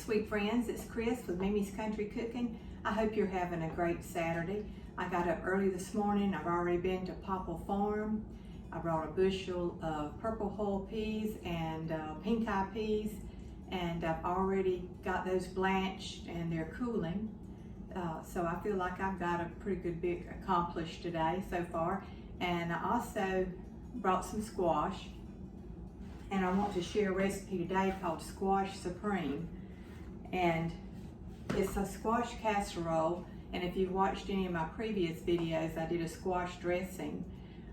sweet friends, it's Chris with Mimi's Country Cooking. I hope you're having a great Saturday. I got up early this morning. I've already been to Popple Farm. I brought a bushel of purple hull peas and pink eye peas, and I've already got those blanched and they're cooling. So I feel like I've got a pretty good bit accomplished today so far. And I also brought some squash, and I want to share a recipe today called Squash Supreme. And it's a squash casserole, and if you've watched any of my previous videos, I did a squash dressing,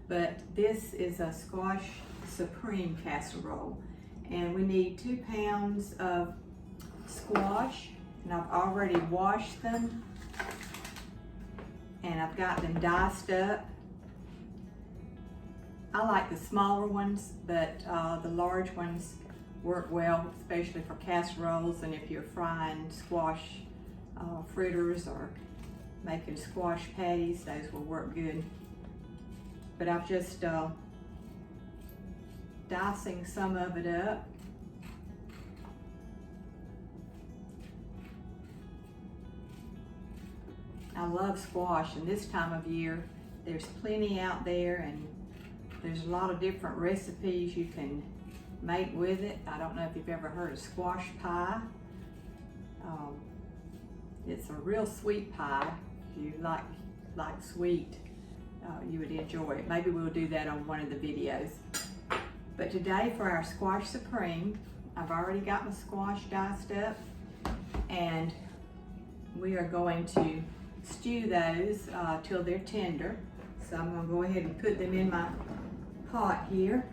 but this is a Squash Supreme casserole. And we need 2 pounds of squash, and I've already washed them, and I've got them diced up. I like the smaller ones, but the large ones work well, especially for casseroles, and if you're frying squash fritters or making squash patties, those will work good. But I'm just dicing some of it up. I love squash, and this time of year there's plenty out there, and there's a lot of different recipes you can make with it. I don't know if you've ever heard of squash pie. It's a real sweet pie. If you like sweet, you would enjoy it. Maybe we'll do that on one of the videos. But today for our Squash Supreme, I've already got my squash diced up, and we are going to stew those till they're tender. So I'm going to go ahead and put them in my pot here.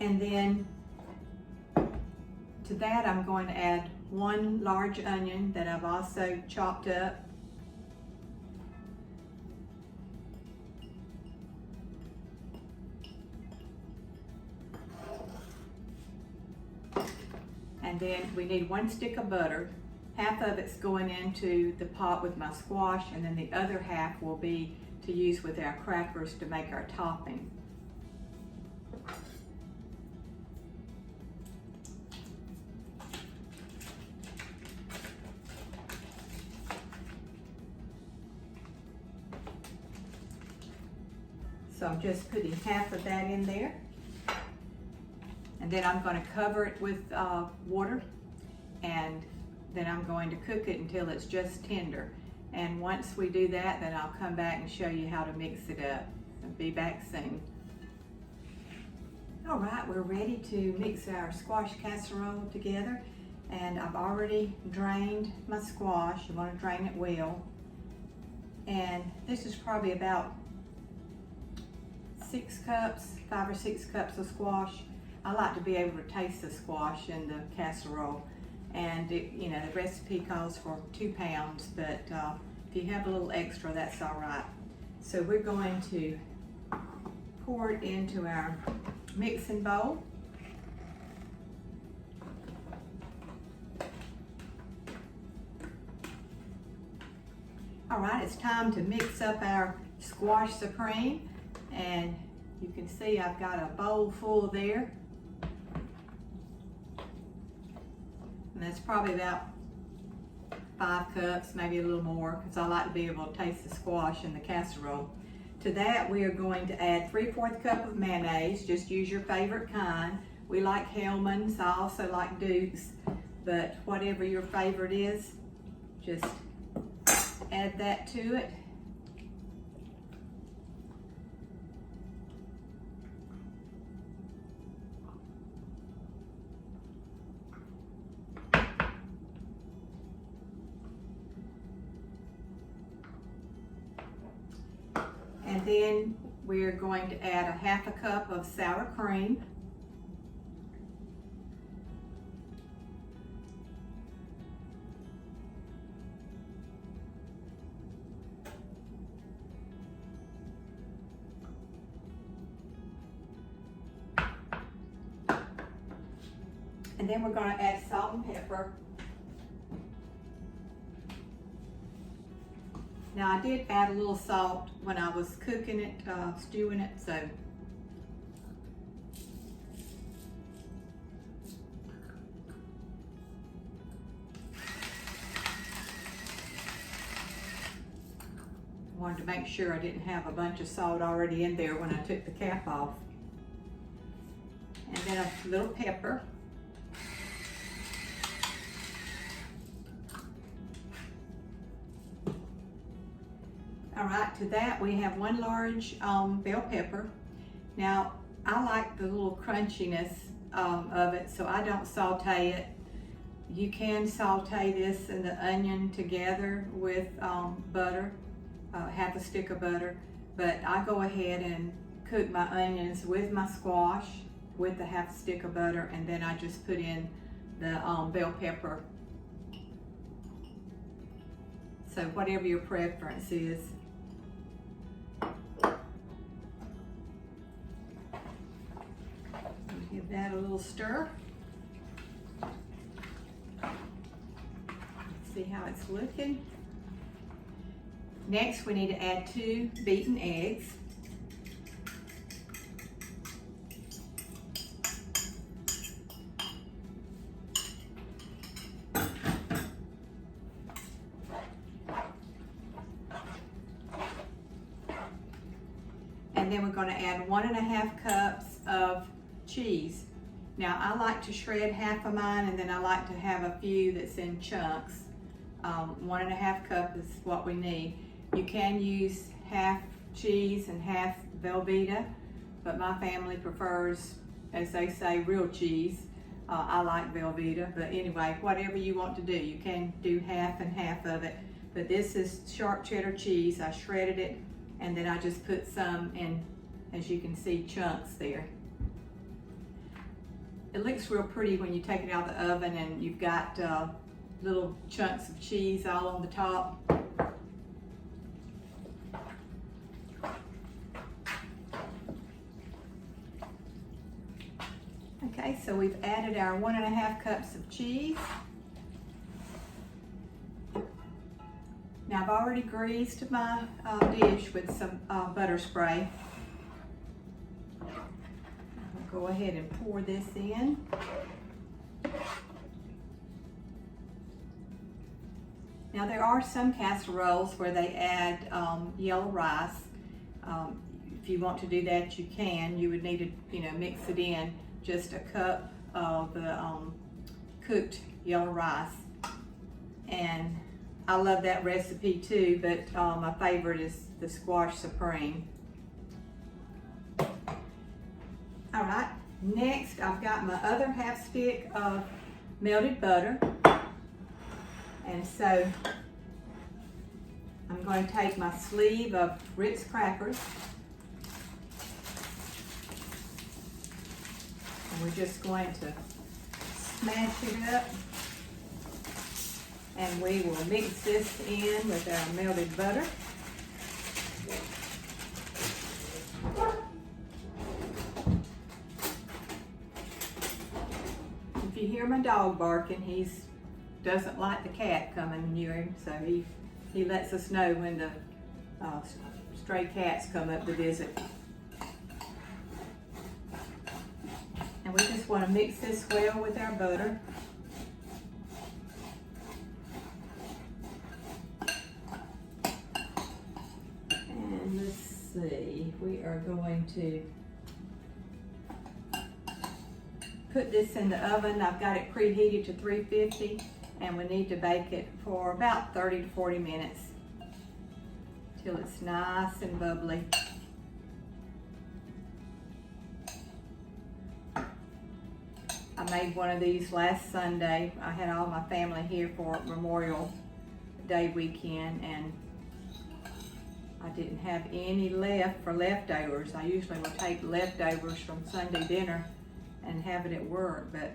And then to that I'm going to add 1 large onion that I've also chopped up. And then we need 1 stick of butter. Half of it's going into the pot with my squash, and then the other half will be to use with our crackers to make our topping. So I'm just putting half of that in there. And then I'm going to cover it with water, and then I'm going to cook it until it's just tender. And once we do that, then I'll come back and show you how to mix it up. I'll be back soon. All right, we're ready to mix our squash casserole together. And I've already drained my squash. You want to drain it well. And this is probably about 5 or 6 cups of squash. I like to be able to taste the squash in the casserole, and you know, the recipe calls for 2 pounds, but if you have a little extra, that's all right. So we're going to pour it into our mixing bowl. All right, it's time to mix up our Squash Supreme, and you can see I've got a bowl full there. And that's probably about 5 cups, maybe a little more, because I like to be able to taste the squash in the casserole. To that, we are going to add 3/4 cup of mayonnaise. Just use your favorite kind. We like Hellmann's. I also like Duke's, but whatever your favorite is, just add that to it. And then we're going to add a 1/2 cup of sour cream. And then we're going to add salt and pepper. Now I did add a little salt when I was cooking it, stewing it, so Wanted to make sure I didn't have a bunch of salt already in there when I took the cap off. And then a little pepper. All right, to that we have 1 large bell pepper. Now, I like the little crunchiness of it, so I don't saute it. You can saute this and the onion together with butter, half a stick of butter, but I go ahead and cook my onions with my squash with the half stick of butter, and then I just put in the bell pepper. So whatever your preference is. Give that a little stir. See how it's looking. Next, we need to add 2 beaten eggs. And then we're going to add 1½ cups of cheese. Now, I like to shred half of mine, and then I like to have a few that's in chunks. 1½ cup is what we need. You can use half cheese and half Velveeta, but my family prefers, as they say, real cheese. I like Velveeta, but anyway, whatever you want to do, you can do half and half of it. But this is sharp cheddar cheese. I shredded it, and then I just put some in, as you can see, chunks there. It looks real pretty when you take it out of the oven and you've got little chunks of cheese all on the top. Okay, so we've added our 1½ cups of cheese. Now I've already greased my dish with some butter spray. Go ahead and pour this in. Now there are some casseroles where they add yellow rice. If you want to do that, you can. You would need to, mix it in. Just a cup of the cooked yellow rice. And I love that recipe too, but my favorite is the squash supreme. All right, next I've got my other half stick of melted butter. And so I'm going to take my sleeve of Ritz crackers. And we're just going to smash it up. And we will mix this in with our melted butter. If you hear my dog barking, he doesn't like the cat coming near him, so he lets us know when the stray cats come up to visit. And we just want to mix this well with our butter. And let's see, we are going to put this in the oven. I've got it preheated to 350, and we need to bake it for about 30 to 40 minutes till it's nice and bubbly. I made one of these last Sunday. I had all my family here for Memorial Day weekend, and I didn't have any left for leftovers. I usually will take leftovers from Sunday dinner and have it at work, but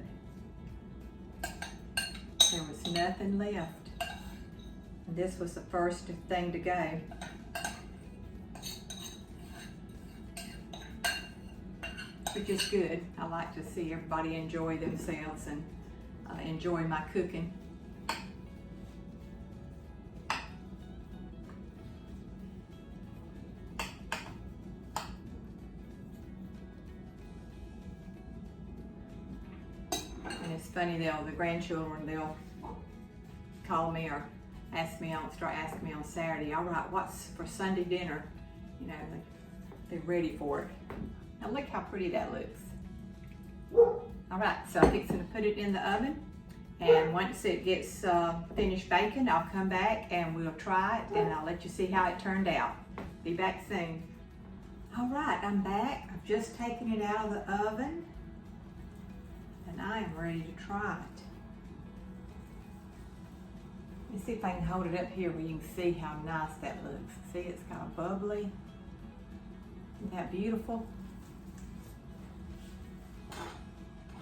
there was nothing left. And this was the first thing to go. Which is good. I like to see everybody enjoy themselves and enjoy my cooking. And it's funny, the grandchildren, they'll call me or start asking me on Saturday, all right, what's for Sunday dinner? You know, they're ready for it. Now look how pretty that looks. All right, so I'm fixing to put it in the oven, and once it gets finished baking, I'll come back and we'll try it, and I'll let you see how it turned out. Be back soon. All right, I'm back. I've just taken it out of the oven, and I am ready to try it. Let me see if I can hold it up here where you can see how nice that looks. See, it's kind of bubbly. Isn't that beautiful?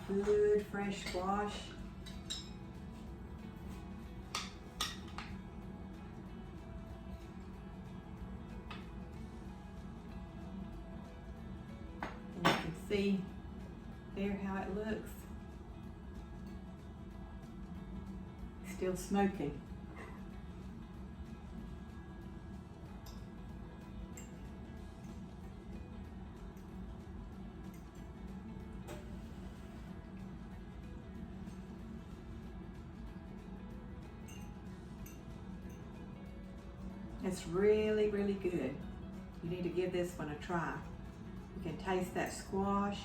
Good fresh squash. And you can see there how it looks. Still smoking. It's really, really good. You need to give this one a try. You can taste that squash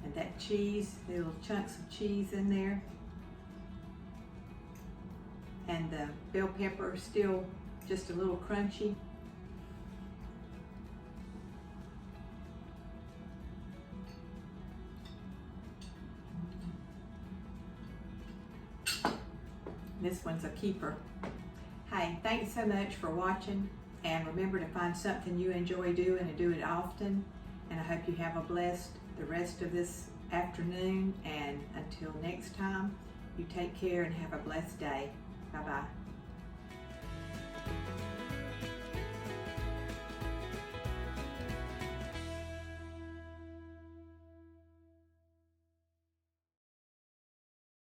and that cheese, the little chunks of cheese in there. And the bell pepper is still just a little crunchy. This one's a keeper. Hey, thanks so much for watching, and remember to find something you enjoy doing and do it often. And I hope you have a blessed the rest of this afternoon, and until next time, you take care and have a blessed day. Bye-bye.